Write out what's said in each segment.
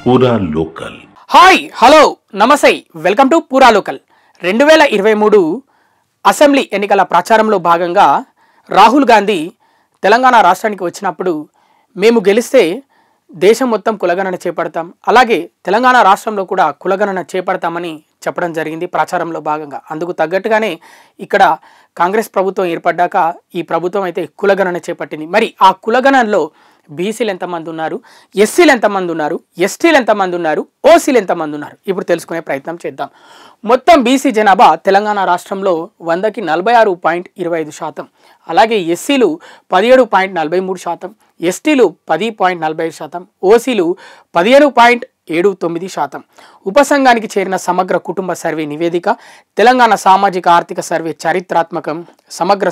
పూరా local. Hi hello నమస్తే, welcome to పూరా లోకల్. 2023 అసెంబ్లీ ఎన్నికల ప్రచారంలో భాగంగా రాహుల్ గాంధీ తెలంగాణ రాష్ట్రానికి వచ్చినప్పుడు మేము గెలిస్తే దేశం మొత్తం కులగణన చేపడతాం, అలాగే తెలంగాణ రాష్ట్రంలో కూడా కులగణన చేపడతామని చెప్పడం జరిగింది ప్రచారంలో భాగంగా. అందుకు తగ్గట్టుగానే ఇక్కడ కాంగ్రెస్ ప్రభుత్వం ఏర్పడ్డాక ఈ ప్రభుత్వం అయితే కులగణన చేపట్టింది. మరి ఆ కులగణనలో బీసీలు ఎంతమంది ఉన్నారు, ఎస్సీలు ఎంతమంది ఉన్నారు, ఎస్టీలు ఎంతమంది ఉన్నారు, ఓసీలు ఎంతమంది ఉన్నారు, ఇప్పుడు తెలుసుకునే ప్రయత్నం చేద్దాం. మొత్తం బీసీ జనాభా తెలంగాణ రాష్ట్రంలో 100కి 46.25%, అలాగే ఎస్సీలు 17.43%, ఎస్టీలు 10.45%, ఓసీలు 15.79%. ఉపసంఘానికి చేరిన సమగ్ర కుటుంబ సర్వే నివేదిక, తెలంగాణ సామాజిక ఆర్థిక సర్వే చరిత్రాత్మకం, సమగ్ర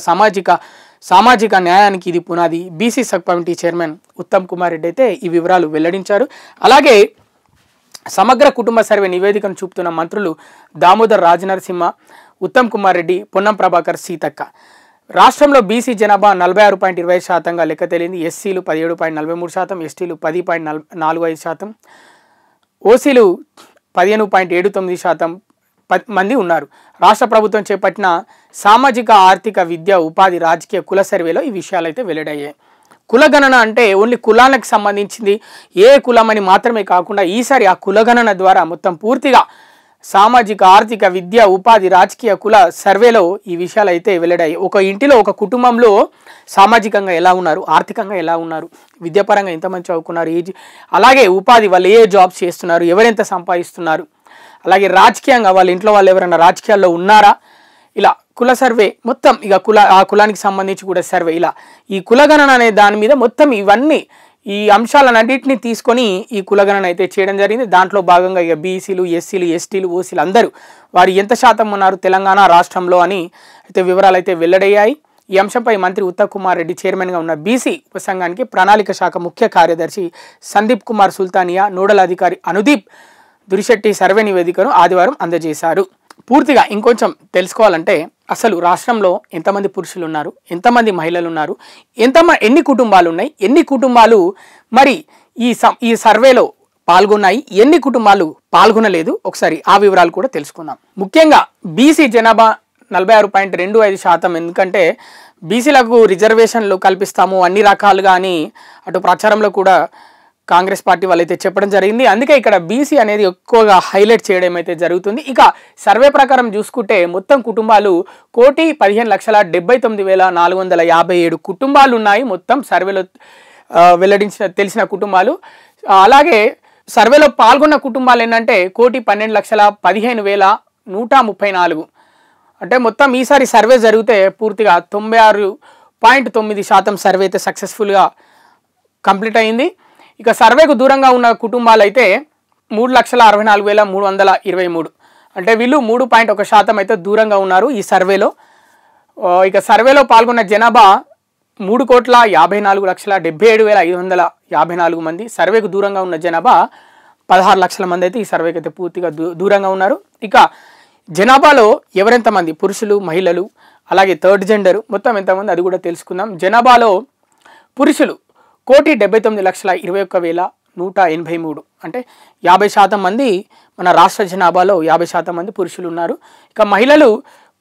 సామాజిక న్యాయానికి ఇది పునాది. BC sub committee chairman Uttam Kumar Reddy అయితే ఈ వివరాలు వెల్లడించారు. అలాగే సమగ్ర కుటుంబ సర్వే నివేదికను చూపుతున్న మంత్రులు దామోదర్ రాజనరసింహ, ఉత్తమ్ కుమార్ రెడ్డి, పొన్నం ప్రభాకర్, సీతక్క. రాష్ట్రంలో బీసీ జనాభా 46.25%గా లెక్క తేలింది. ఎస్సీలు 17.43%, ఎస్టీలు 10.45%, ఓసీలు 15.79% మంది ఉన్నారు. రాష్ట్ర ప్రభుత్వం చేపట్టిన సామాజిక ఆర్థిక విద్య ఉపాధి రాజకీయ కుల సర్వేలో ఈ విషయాలు అయితే వెల్లడయ్యాయి. కులగణన అంటే ఓన్లీ కులాలకు సంబంధించింది, ఏ కులం అని మాత్రమే కాకుండా ఈసారి ఆ కులగణన ద్వారా మొత్తం పూర్తిగా సామాజిక ఆర్థిక విద్య ఉపాధి రాజకీయ కుల సర్వేలో ఈ విషయాలు అయితే వెల్లడాయి. ఒక ఇంటిలో ఒక కుటుంబంలో సామాజికంగా ఎలా ఉన్నారు, ఆర్థికంగా ఎలా ఉన్నారు, విద్యాపరంగా ఎంతమంది చదువుకున్నారు, అలాగే ఉపాధి వాళ్ళు ఏ జాబ్స్ చేస్తున్నారు, ఎవరెంత సంపాదిస్తున్నారు, అలాగే రాజకీయంగా వాళ్ళ ఇంట్లో వాళ్ళు ఎవరైనా రాజకీయాల్లో ఉన్నారా, ఇలా కుల సర్వే మొత్తం ఇక ఆ కులానికి సంబంధించి కూడా సర్వే, ఇలా ఈ కులగణన అనే దాని మీద మొత్తం ఇవన్నీ ఈ అంశాలన్నింటినీ తీసుకొని ఈ కులగణన అయితే చేయడం జరిగింది. దాంట్లో భాగంగా ఇక బీసీలు, ఎస్సీలు, ఎస్టీలు, ఓసీలు అందరూ వారు ఎంత శాతం ఉన్నారు తెలంగాణ రాష్ట్రంలో అని అయితే వివరాలు అయితే వెల్లడయ్యాయి. ఈ అంశంపై మంత్రి ఉత్తమ్ కుమార్ రెడ్డి చైర్మన్గా ఉన్న బీసీ ఉపసంఘానికి ప్రణాళిక శాఖ ముఖ్య కార్యదర్శి సందీప్ కుమార్ సుల్తానియా, నోడల్ అధికారి అనుదీప్ దురిశెట్టి సర్వే నివేదికను ఆదివారం అందజేశారు. పూర్తిగా ఇంకొంచెం తెలుసుకోవాలంటే అసలు రాష్ట్రంలో ఎంతమంది పురుషులు ఉన్నారు, ఎంతమంది మహిళలు ఉన్నారు, ఎన్ని కుటుంబాలు ఉన్నాయి, ఎన్ని కుటుంబాలు మరి ఈ సర్వేలో పాల్గొన్నాయి, ఎన్ని కుటుంబాలు పాల్గొనలేదు, ఒకసారి ఆ వివరాలు కూడా తెలుసుకుందాం. ముఖ్యంగా బీసీ జనాభా 46.25%, ఎందుకంటే బీసీలకు రిజర్వేషన్లు కల్పిస్తాము అన్ని రకాలుగా అని అటు ప్రచారంలో కూడా కాంగ్రెస్ పార్టీ వాళ్ళైతే చెప్పడం జరిగింది. అందుకే ఇక్కడ బీసీ అనేది ఎక్కువగా హైలైట్ చేయడం అయితే జరుగుతుంది. ఇక సర్వే ప్రకారం చూసుకుంటే మొత్తం కుటుంబాలు 1,15,79,457 కుటుంబాలు ఉన్నాయి. మొత్తం సర్వేలో తెలిసిన కుటుంబాలు. అలాగే సర్వేలో పాల్గొన్న కుటుంబాలు ఏంటంటే 1,12,15,134. అంటే మొత్తం ఈసారి సర్వే జరిగితే పూర్తిగా 96.9% సర్వే అయితే సక్సెస్ఫుల్గా కంప్లీట్ అయింది. ఇక సర్వేకు దూరంగా ఉన్న కుటుంబాలు అయితే 3,64,323. అంటే వీళ్ళు 3.1% అయితే దూరంగా ఉన్నారు ఈ సర్వేలో. ఇక సర్వేలో పాల్గొన్న జనాభా 3,54,77,554 మంది. సర్వేకు దూరంగా ఉన్న జనాభా 16 లక్షల మంది అయితే ఈ సర్వేకి అయితే పూర్తిగా దూరంగా ఉన్నారు. ఇక జనాభాలో ఎవరెంతమంది పురుషులు, మహిళలు, అలాగే థర్డ్ జెండర్ మొత్తం ఎంతమంది అది కూడా తెలుసుకుందాం. జనాభాలో పురుషులు 1,79,21,183, అంటే 50% మంది మన రాష్ట్ర జనాభాలో 50% మంది పురుషులు ఉన్నారు. ఇక మహిళలు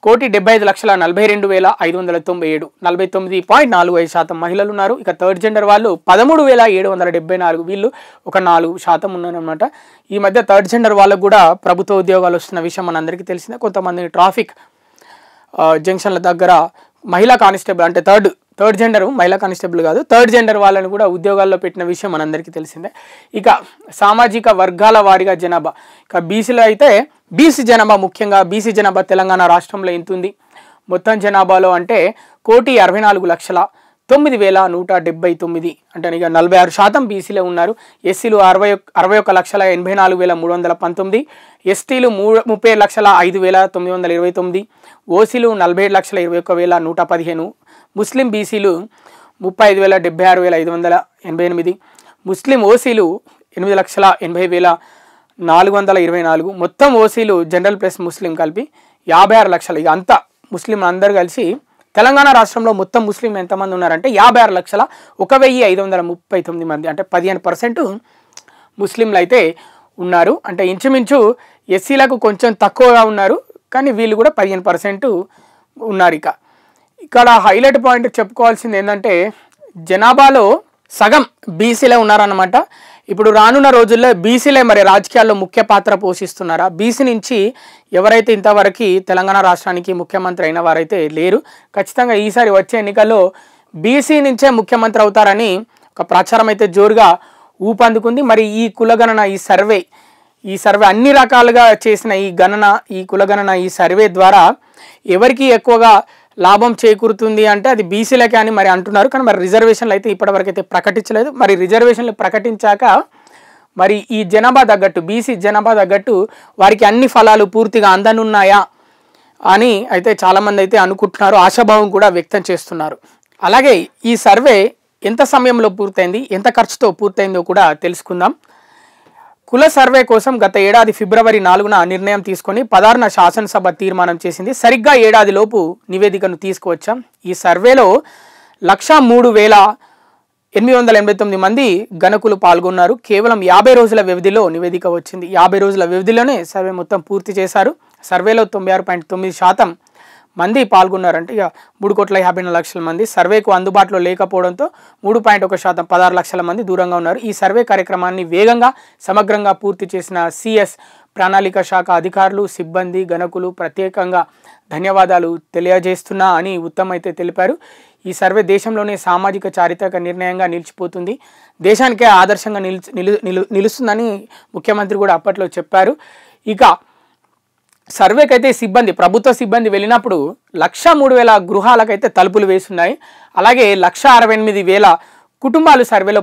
1,75,42,597, 49.45% మహిళలు ఉన్నారు. ఇక థర్డ్ జెండర్ వాళ్ళు 13,774, వీళ్ళు ఒక 4% ఉన్నారనమాట. ఈ మధ్య థర్డ్ జెండర్ వాళ్ళకు కూడా ప్రభుత్వ ఉద్యోగాలు వస్తున్న విషయం మనందరికీ తెలిసిందే. కొంతమంది ట్రాఫిక్ జంక్షన్ల దగ్గర మహిళా కానిస్టేబుల్, అంటే థర్డ్ జెండర్ మహిళా కానిస్టేబుల్ కాదు, థర్డ్ జెండర్ వాళ్ళని కూడా ఉద్యోగాల్లో పెట్టిన విషయం మనందరికీ తెలిసిందే. ఇక సామాజిక వర్గాల వారీగా జనాభా, ఇక బీసీలో అయితే బీసీ జనాభా, ముఖ్యంగా బీసీ జనాభా తెలంగాణ రాష్ట్రంలో ఎంత ఉంది మొత్తం జనాభాలో అంటే 1,69,979, అంటే ఇక 46% బీసీలో ఉన్నారు. ఎస్సీలు 61,84,319, ఎస్టీలు 30,05,929, ఓసీలు 47,21,115, ముస్లిం బీసీలు 35,76,588, ముస్లిం ఓసీలు 8,80,424, మొత్తం ఓసీలు జనరల్ ప్లస్ ముస్లిం కలిపి 56 లక్షలు. ఇక అంతా ముస్లిం అందరూ కలిసి తెలంగాణ రాష్ట్రంలో మొత్తం ముస్లిం ఎంతమంది ఉన్నారంటే 56,01,539 మంది, అంటే 15% ముస్లింలు అయితే ఉన్నారు. అంటే ఇంచుమించు ఎస్సీలకు కొంచెం తక్కువగా ఉన్నారు, కానీ వీళ్ళు కూడా 15% ఉన్నారు. ఇక్కడ హైలైట్ పాయింట్ చెప్పుకోవాల్సింది ఏంటంటే జనాభాలో సగం బీసీలే ఉన్నారన్నమాట. ఇప్పుడు రానున్న రోజుల్లో బీసీలే మరి రాజకీయాల్లో ముఖ్య పాత్ర పోషిస్తున్నారా? బీసీ నుంచి ఎవరైతే ఇంతవరకు తెలంగాణ రాష్ట్రానికి ముఖ్యమంత్రి అయిన వారైతే లేరు. ఖచ్చితంగా ఈసారి వచ్చే ఎన్నికల్లో బీసీ నుంచే ముఖ్యమంత్రి అవుతారని ఒక ప్రచారం అయితే జోరుగా ఊపందుకుంది. మరి ఈ కులగణన, ఈ సర్వే అన్ని రకాలుగా చేసిన ఈ కులగణన, ఈ సర్వే ద్వారా ఎవరికి ఎక్కువగా లాభం చేకూరుతుంది అంటే అది బీసీలకే అని మరి అంటున్నారు. కానీ మరి రిజర్వేషన్లు అయితే ఇప్పటివరకు అయితే ప్రకటించలేదు. మరి రిజర్వేషన్లు ప్రకటించాక మరి ఈ జనాభా తగ్గట్టు, బీసీ జనాభా తగ్గట్టు వారికి అన్ని ఫలాలు పూర్తిగా అందనున్నాయా అని అయితే చాలామంది అయితే అనుకుంటున్నారు, ఆశాభావం కూడా వ్యక్తం చేస్తున్నారు. అలాగే ఈ సర్వే ఎంత సమయంలో పూర్తయింది, ఎంత ఖర్చుతో పూర్తయిందో కూడా తెలుసుకుందాం. కుల సర్వే కోసం గత ఏడాది ఫిబ్రవరి 4న నిర్ణయం తీసుకొని 16న శాసనసభ తీర్మానం చేసింది. సరిగ్గా ఏడాదిలోపు నివేదికను తీసుకువచ్చాం. ఈ సర్వేలో 103,889 మంది గణకులు పాల్గొన్నారు. కేవలం 50 రోజుల వ్యవధిలో నివేదిక వచ్చింది. 50 రోజుల వ్యవధిలోనే సర్వే మొత్తం పూర్తి చేశారు. సర్వేలో 96.9% మంది పాల్గొన్నారంటే ఇక 3,54,00,000 మంది సర్వేకు అందుబాటులో లేకపోవడంతో 3.1% 16 లక్షల మంది దూరంగా ఉన్నారు. ఈ సర్వే కార్యక్రమాన్ని వేగంగా సమగ్రంగా పూర్తి చేసిన సిఎస్ ప్రణాళిక శాఖ అధికారులు, సిబ్బంది, గణకులు ప్రత్యేకంగా ధన్యవాదాలు తెలియజేస్తున్నా అని ఉత్తమ్ అయితే తెలిపారు. ఈ సర్వే దేశంలోనే సామాజిక చారిత్రక నిర్ణయంగా నిలిచిపోతుంది, దేశానికే ఆదర్శంగా నిలుస్తుందని ముఖ్యమంత్రి కూడా అప్పట్లో చెప్పారు. ఇక సర్వేకి అయితే ప్రభుత్వ సిబ్బంది వెళ్ళినప్పుడు 103,000 గృహాలకైతే తలుపులు వేస్తున్నాయి. అలాగే 168,000 కుటుంబాలు సర్వేలో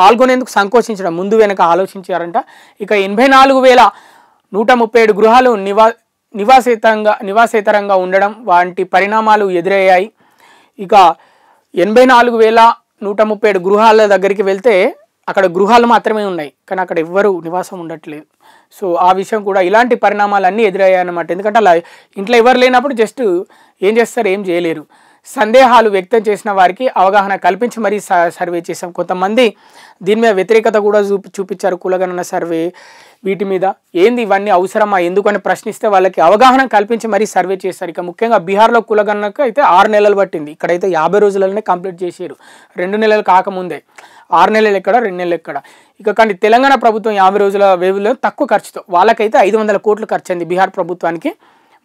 పాల్గొనేందుకు సంకోచించడం, ముందు వెనక ఆలోచించారంట. ఇక 84,137 గృహాలు నివాసేతరంగా ఉండడం వంటి పరిణామాలు ఎదురయ్యాయి. ఇక 84,137 గృహాల దగ్గరికి వెళ్తే అక్కడ గృహాలు మాత్రమే ఉన్నాయి, కానీ అక్కడ ఎవ్వరూ నివాసం ఉండట్లేదు. సో ఆ విషయం కూడా ఇలాంటి పరిణామాలన్నీ ఎదురయ్యాయి అన్నమాట. ఎందుకంటే అలా ఇంట్లో ఎవరు లేనప్పుడు జస్ట్ ఏం చేస్తారు, ఏం చేయలేరు. సందేహాలు వ్యక్తం చేసిన వారికి అవగాహన కల్పించి మరీ సర్వే చేశాం. కొంతమంది దీని మీద వ్యతిరేకత కూడా చూపించారు. కులగణన సర్వే వీటి మీద ఏంది, ఇవన్నీ అవసరమా, ఎందుకని ప్రశ్నిస్తే వాళ్ళకి అవగాహన కల్పించి మరీ సర్వే చేశారు. ఇక ముఖ్యంగా బీహార్లో కులగణనకు అయితే 6 నెలలు పట్టింది. ఇక్కడైతే 50 రోజులలోనే కంప్లీట్ చేశారు. 2 నెలలు కాకముందే. 6 నెలలు ఎక్కడ, 2 నెలలు ఎక్కడ. ఇక కానీ తెలంగాణ ప్రభుత్వం 50 రోజుల వ్యవధిలో తక్కువ ఖర్చుతో, వాళ్ళకైతే 500 కోట్లు ఖర్చు అయింది బీహార్ ప్రభుత్వానికి.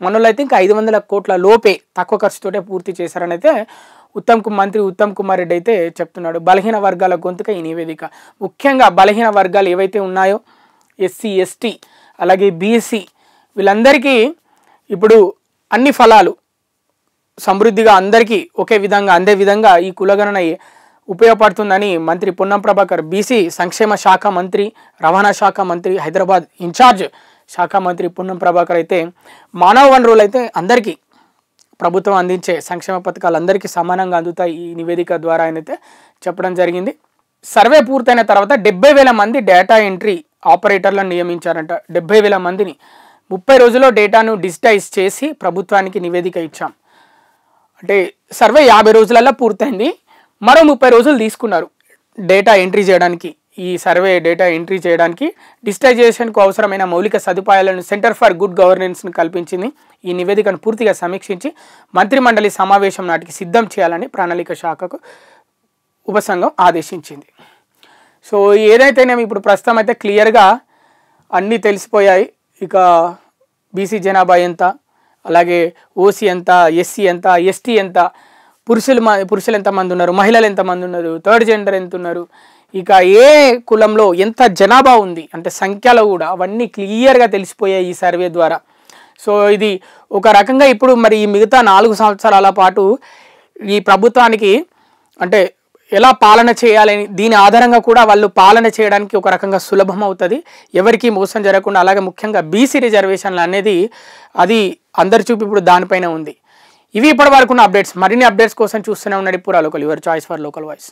మనలో అయితే ఇంకా 500 కోట్ల లోపే తక్కువ ఖర్చుతోటే పూర్తి చేశారని అయితే మంత్రి ఉత్తమ్ కుమార్ రెడ్డి అయితే చెప్తున్నాడు. బలహీన వర్గాల గొంతుక ఈ నివేదిక. ముఖ్యంగా బలహీన వర్గాలు ఏవైతే ఉన్నాయో ఎస్సీ, ఎస్టీ, అలాగే బీసీ, వీళ్ళందరికీ ఇప్పుడు అన్ని ఫలాలు సమృద్ధిగా అందరికీ ఒకే విధంగా అందే విధంగా ఈ కులగణన ఉపయోగపడుతుందని మంత్రి పొన్నం ప్రభాకర్, బీసీ సంక్షేమ శాఖ మంత్రి, రవాణా శాఖ మంత్రి, హైదరాబాద్ ఇన్ఛార్జ్ శాఖ మంత్రి పొన్నం ప్రభాకర్ అయితే మానవ వనరులు అయితే అందరికీ ప్రభుత్వం అందించే సంక్షేమ పథకాలు అందరికీ సమానంగా అందుతాయి ఈ నివేదిక ద్వారా అయితే చెప్పడం జరిగింది. సర్వే పూర్తయిన తర్వాత 70,000 మంది డేటా ఎంట్రీ ఆపరేటర్లను నియమించారంట. 70,000 మందిని 30 రోజుల్లో డేటాను డిజిటైజ్ చేసి ప్రభుత్వానికి నివేదిక ఇచ్చాం. అంటే సర్వే 50 రోజులలో పూర్తయింది. మరో 30 రోజులు తీసుకున్నారు డేటా ఎంట్రీ చేయడానికి. ఈ సర్వే డేటా ఎంట్రీ చేయడానికి డిజిటైజేషన్కు అవసరమైన మౌలిక సదుపాయాలను సెంటర్ ఫర్ గుడ్ గవర్నెన్స్ను కల్పించింది. ఈ నివేదికను పూర్తిగా సమీక్షించి మంత్రిమండలి సమావేశం నాటికి సిద్ధం చేయాలని ప్రణాళిక శాఖకు ఉపసంఘం ఆదేశించింది. సో ఏదైతేనేమి ఇప్పుడు ప్రస్తుతం అయితే క్లియర్గా అన్నీ తెలిసిపోయాయి. ఇక బీసీ జనాభా ఎంత, అలాగే ఓసీ ఎంత, ఎస్సీ ఎంత, ఎస్టీ ఎంత, పురుషులు ఎంతమంది ఉన్నారు, మహిళలు ఎంతమంది ఉన్నారు, థర్డ్ జెండర్ ఎంత ఉన్నారు, ఇక ఏ కులంలో ఎంత జనాభా ఉంది అంటే సంఖ్యలో కూడా అవన్నీ క్లియర్గా తెలిసిపోయాయి ఈ సర్వే ద్వారా. సో ఇది ఒక రకంగా ఇప్పుడు మరి ఈ మిగతా 4 సంవత్సరాల పాటు ఈ ప్రభుత్వానికి అంటే ఎలా పాలన చేయాలని దీని ఆధారంగా కూడా వాళ్ళు పాలన చేయడానికి ఒక రకంగా సులభం అవుతుంది, ఎవరికి మోసం జరగకుండా. అలాగే ముఖ్యంగా బీసీ రిజర్వేషన్లు అనేది అది అందరి చూపు ఇప్పుడు దానిపైన ఉంది. ఇవి ఇప్పటి వరకు ఉన్న అప్డేట్స్. మరిన్ని అప్డేట్స్ కోసం చూస్తూనే ఉండండి పురా local, your choice for local voice.